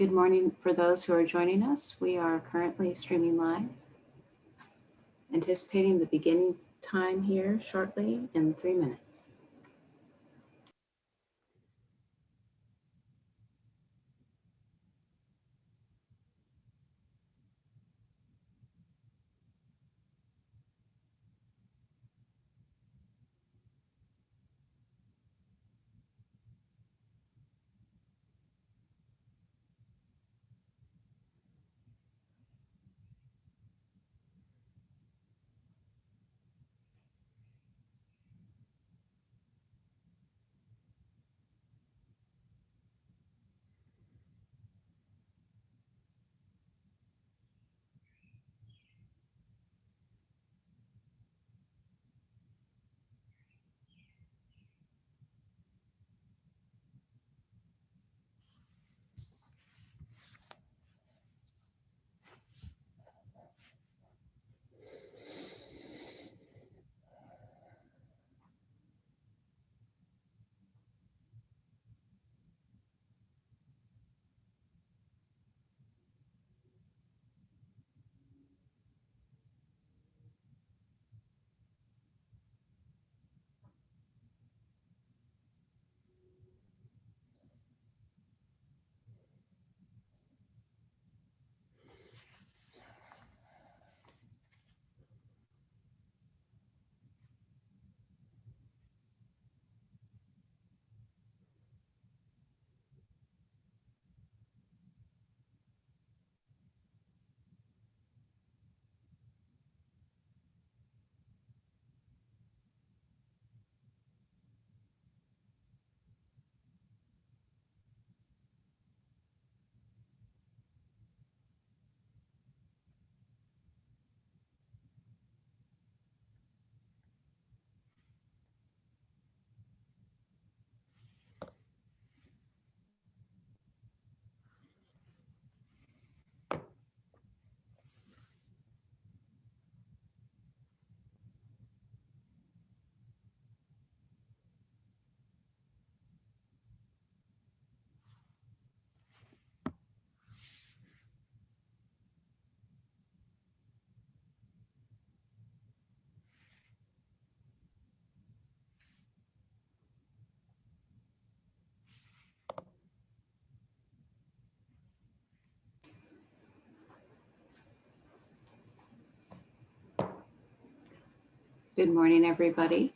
Good morning for those who are joining us. We are currently streaming live, anticipating the beginning time here shortly in 3 minutes. Good morning, everybody.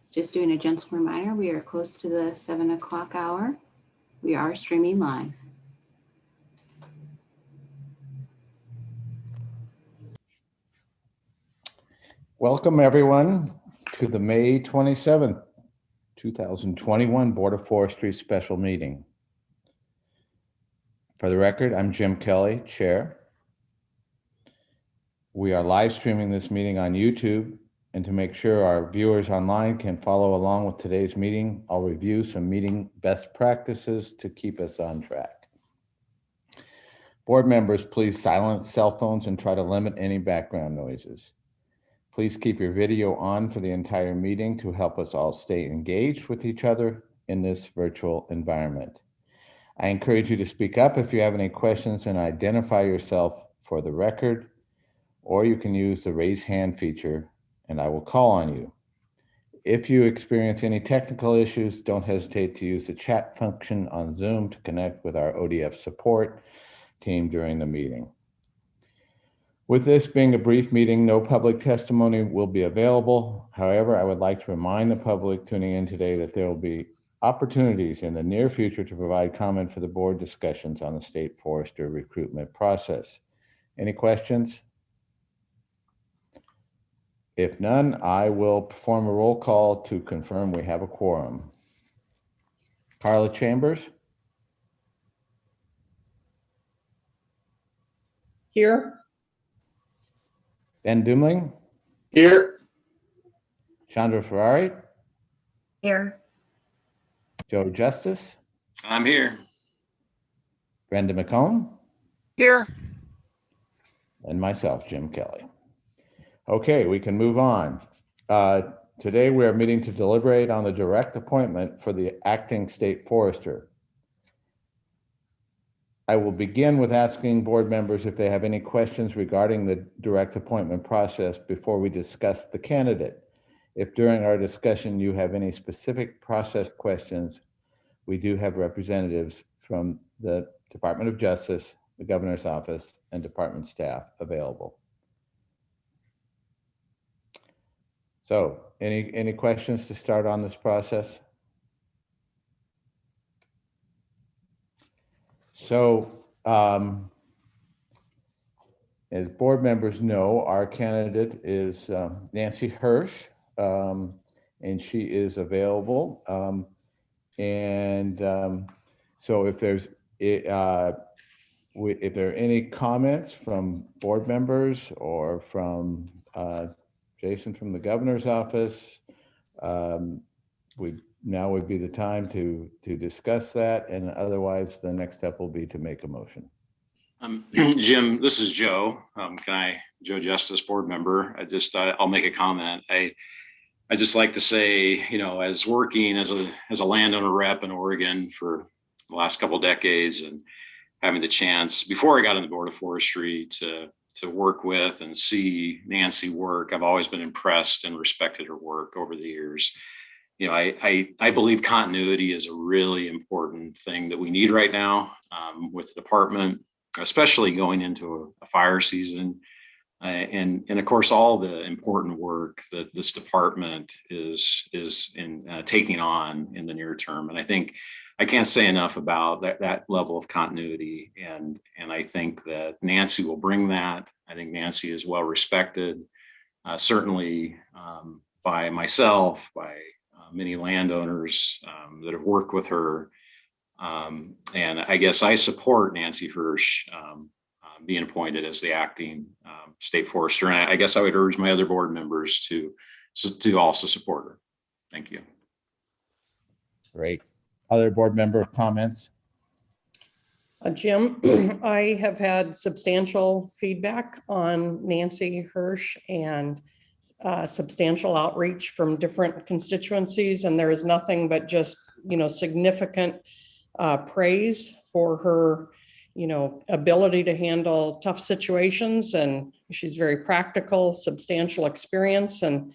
Just doing a gentle reminder, we are close to the 7 o'clock hour. We are streaming live. Welcome, everyone, to the May 27th, 2021 Board of Forestry special meeting. For the record, I'm Jim Kelly, Chair. We are live streaming this meeting on YouTube, and to make sure our viewers online can follow along with today's meeting, I'll review some meeting best practices to keep us on track. Board members, please silence cell phones and try to limit any background noises. Please keep your video on for the entire meeting to help us all stay engaged with each other in this virtual environment. I encourage you to speak up if you have any questions and identify yourself for the record, or you can use the raise hand feature and I will call on you. If you experience any technical issues, don't hesitate to use the chat function on Zoom to connect with our ODF support team during the meeting. With this being a brief meeting, no public testimony will be available. However, I would like to remind the public tuning in today that there will be opportunities in the near future to provide comment for the board discussions on the state forester recruitment process. Any questions? If none, I will perform a roll call to confirm we have a quorum. Carla Chambers? Here. Ben Dumling? Here. Chandra Ferrari? Here. Joe Justice? I'm here. Brenda McComb? Here. And myself, Jim Kelly. Okay, we can move on. Today we are meeting to deliberate on the direct appointment for the acting state forester. I will begin with asking board members if they have any questions regarding the direct appointment process before we discuss the candidate. If during our discussion you have any specific process questions, we do have representatives from the Department of Justice, the Governor's Office, and department staff available. So, any questions to start on this process? So, as board members know, our candidate is Nancy Hirsch, and she is available. So if there are any comments from board members or from Jason from the Governor's Office, now would be the time to discuss that, and otherwise the next step will be to make a motion. Jim, this is Joe. Joe Justice, board member. I'll make a comment. I just like to say, as working as a landowner rep in Oregon for the last couple of decades, and having the chance before I got on the board of forestry to work with and see Nancy work, I've always been impressed and respected her work over the years. I believe continuity is a really important thing that we need right now with the department, especially going into a fire season. And of course, all the important work that this department is taking on in the near term. And I think I can't say enough about that level of continuity. And I think that Nancy will bring that. I think Nancy is well respected, certainly by myself, by many landowners that have worked with her. And I guess I support Nancy Hirsch being appointed as the acting state forester. And I guess I would urge my other board members to also support her. Thank you. Great. Other board member comments? Jim, I have had substantial feedback on Nancy Hirsch and substantial outreach from different constituencies. And there is nothing but just, significant praise for her ability to handle tough situations. And she's very practical, substantial experience, and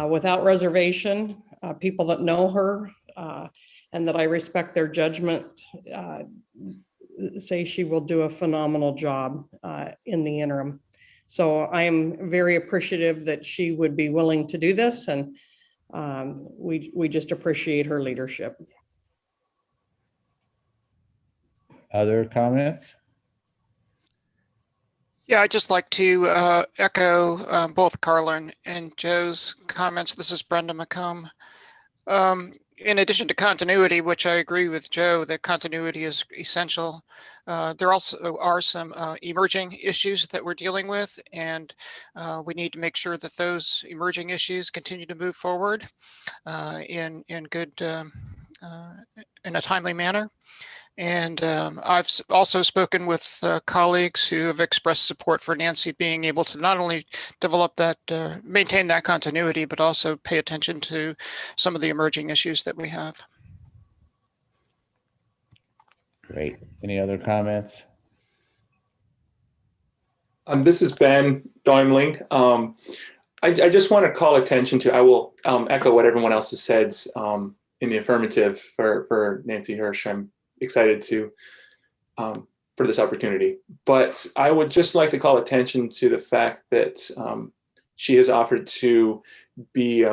without reservation, people that know her and that I respect their judgment say she will do a phenomenal job in the interim. So I am very appreciative that she would be willing to do this, and we just appreciate her leadership. Other comments? Yeah, I'd just like to echo both Carlin and Joe's comments. This is Brenda McComb. In addition to continuity, which I agree with Joe, that continuity is essential, there also are some emerging issues that we're dealing with, and we need to make sure that those emerging issues continue to move forward in a timely manner. And I've also spoken with colleagues who have expressed support for Nancy being able to not only develop that, maintain that continuity, but also pay attention to some of the emerging issues that we have. Great. Any other comments? This is Ben Doimling. I just want to call attention to, I will echo what everyone else has said in the affirmative for Nancy Hirsch. I'm excited for this opportunity, but I would just like to call attention to the fact that she has offered to be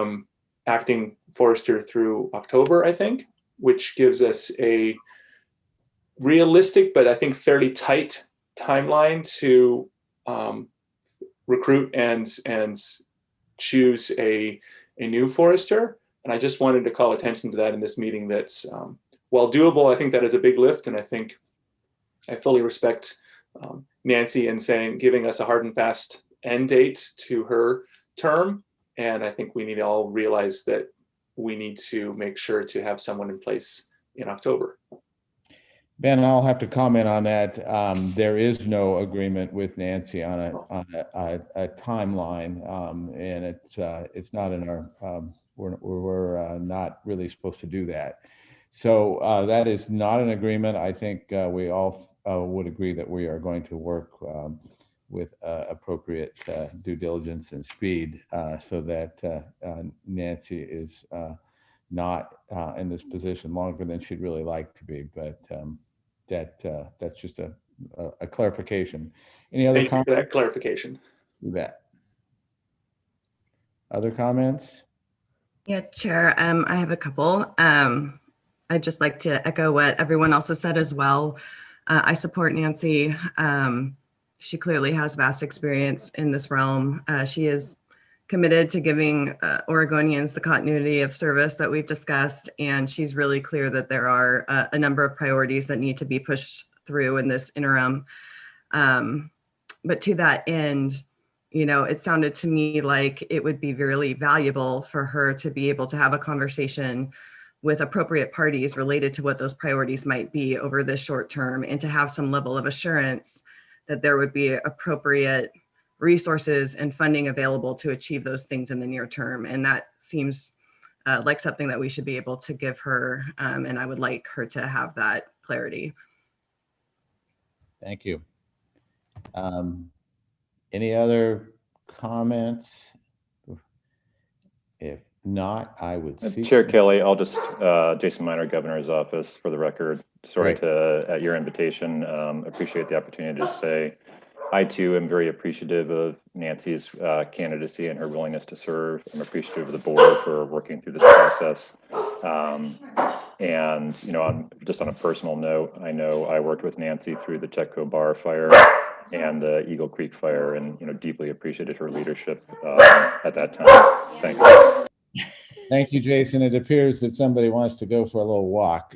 acting forester through October, I think, which gives us a realistic, but I think fairly tight timeline to recruit and choose a new forester. And I just wanted to call attention to that in this meeting. That's while doable, I think that is a big lift, and I think I fully respect Nancy in giving us a hard and fast end date to her term, and I think we need to all realize that we need to make sure to have someone in place in October. Ben, I'll have to comment on that. There is no agreement with Nancy on a timeline, and it's not in our. We're not really supposed to do that. So that is not an agreement. I think we all would agree that we are going to work with appropriate due diligence and speed so that Nancy is not in this position longer than she'd really like to be. But that's just a clarification. Any other Thank you comments? for that clarification. You bet. Other comments? Yeah, Chair, I have a couple. I'd just like to echo what everyone else has said as well. I support Nancy. She clearly has vast experience in this realm. She is committed to giving Oregonians the continuity of service that we've discussed, and she's really clear that there are a number of priorities that need to be pushed through in this interim. But to that end, you know, it sounded to me like it would be really valuable for her to be able to have a conversation with appropriate parties related to what those priorities might be over this short term, and to have some level of assurance that there would be appropriate resources and funding available to achieve those things in the near term. And that seems like something that we should be able to give her. And I would like her to have that clarity. Thank you. Any other comments? If not, I would seek. Chair Kelly, I'll just, Jason Minor, Governor's Office, for the record. Sorry Great. to, at your invitation, appreciate the opportunity to say I too am very appreciative of Nancy's candidacy and her willingness to serve. I'm appreciative of the board for working through this process. And, you know, I'm just on a personal note, I know I worked with Nancy through the Chetco Bar fire and the Eagle Creek fire, and, you know, deeply appreciated her leadership at that time. Thanks. Thank you, Jason. It appears that somebody wants to go for a little walk.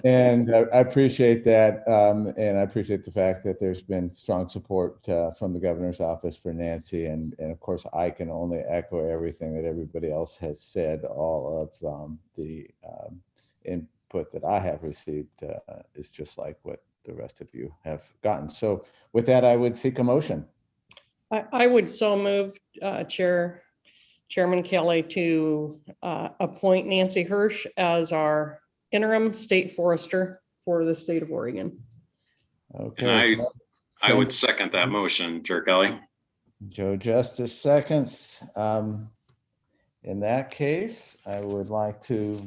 And I appreciate that. And I appreciate the fact that there's been strong support from the governor's office for Nancy. And of course, I can only echo everything that everybody else has said. All of the input that I have received is just like what the rest of you have gotten. So with that, I would seek a motion. I would so move, Chairman Kelly, to appoint Nancy Hirsch as our interim state forester for the state of Oregon. Okay. And I would second that motion, Chair Kelly. Joe Justice seconds. In that case, I would like to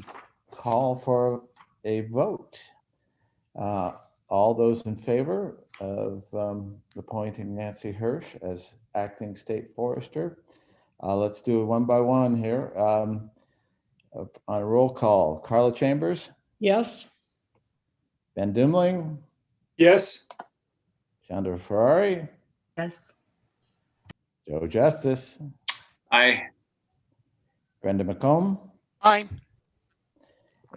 call for a vote. All those in favor of appointing Nancy Hirsch as acting state forester. Let's do it one by one here. On a roll call, Carla Chambers. Yes. Ben Dimling. Yes. Chandra Ferrari. Yes. Joe Justice. Aye. Brenda McComb. Aye.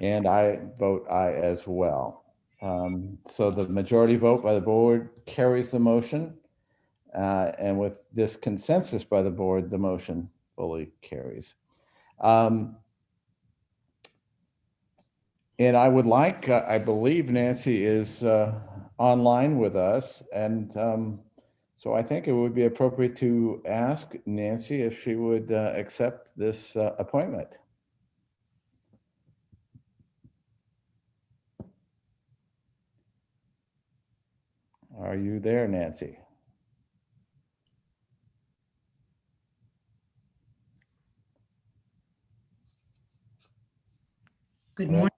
And I vote aye as well. So the majority vote by the board carries the motion. And with this consensus by the board, the motion fully carries. And I would like, I believe Nancy is online with us. And so I think it would be appropriate to ask Nancy if she would accept this appointment. Are you there, Nancy? Good morning,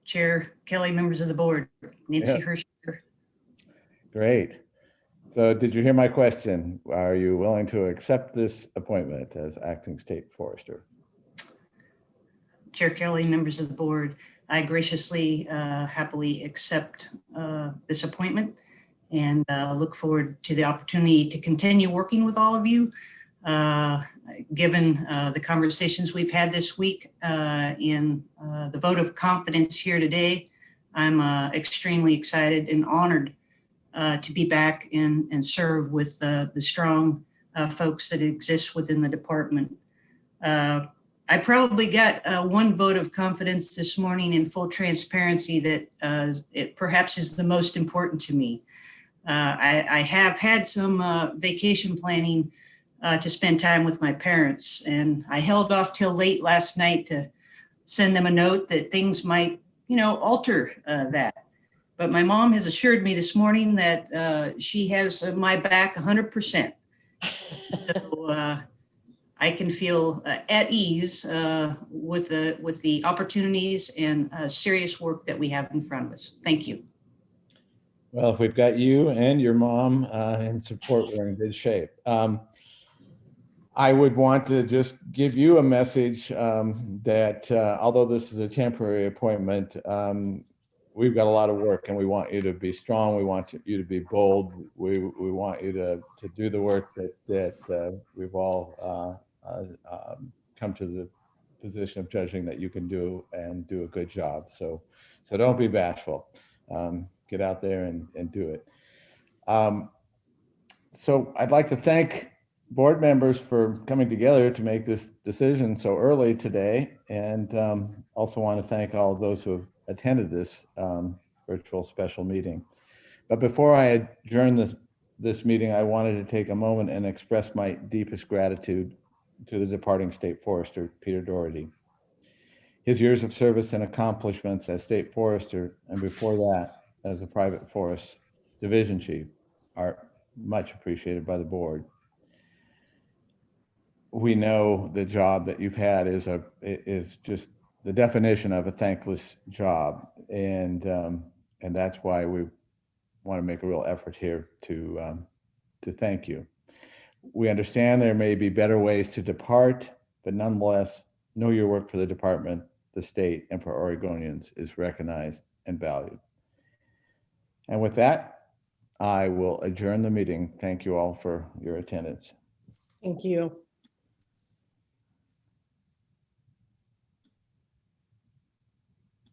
Chair Kelly, members of the board. Nancy Yeah. Hirsch. Great. So did you hear my question? Are you willing to accept this appointment as acting state forester? Chair Kelly, members of the board, I graciously, happily accept this appointment and look forward to the opportunity to continue working with all of you. Given the conversations we've had this week and the vote of confidence here today, I'm extremely excited and honored to be back and serve with the strong folks that exist within the department. I probably got one vote of confidence this morning in full transparency that it perhaps is the most important to me. I have had some vacation planning to spend time with my parents, and I held off till late last night to send them a note that things might, alter that. but my mom has assured me this morning that she has my back 100%. So I can feel at ease with the opportunities and serious work that we have in front of us. Thank you. Well, if we've got you and your mom in support, we're in good shape. I would want to just give you a message that although this is a temporary appointment, we've got a lot of work and we want you to be strong. We want you to be bold. We want you to do the work that we've all come to the position of judging that you can do and do a good job. So don't be bashful. Get out there and do it. So I'd like to thank board members for coming together to make this decision so early today. And also want to thank all of those who have attended this virtual special meeting. But before I adjourn this meeting, I wanted to take a moment and express my deepest gratitude to the departing State Forester, Peter Doherty. His years of service and accomplishments as State Forester, and before that, as a private forest division chief, are much appreciated by the board. We know the job that you've had is just the definition of a thankless job, and that's why we want to make a real effort here to thank you. We understand there may be better ways to depart, but nonetheless, know your work for the department, the state, and for Oregonians is recognized and valued. And with that, I will adjourn the meeting. Thank you all for your attendance. Thank you.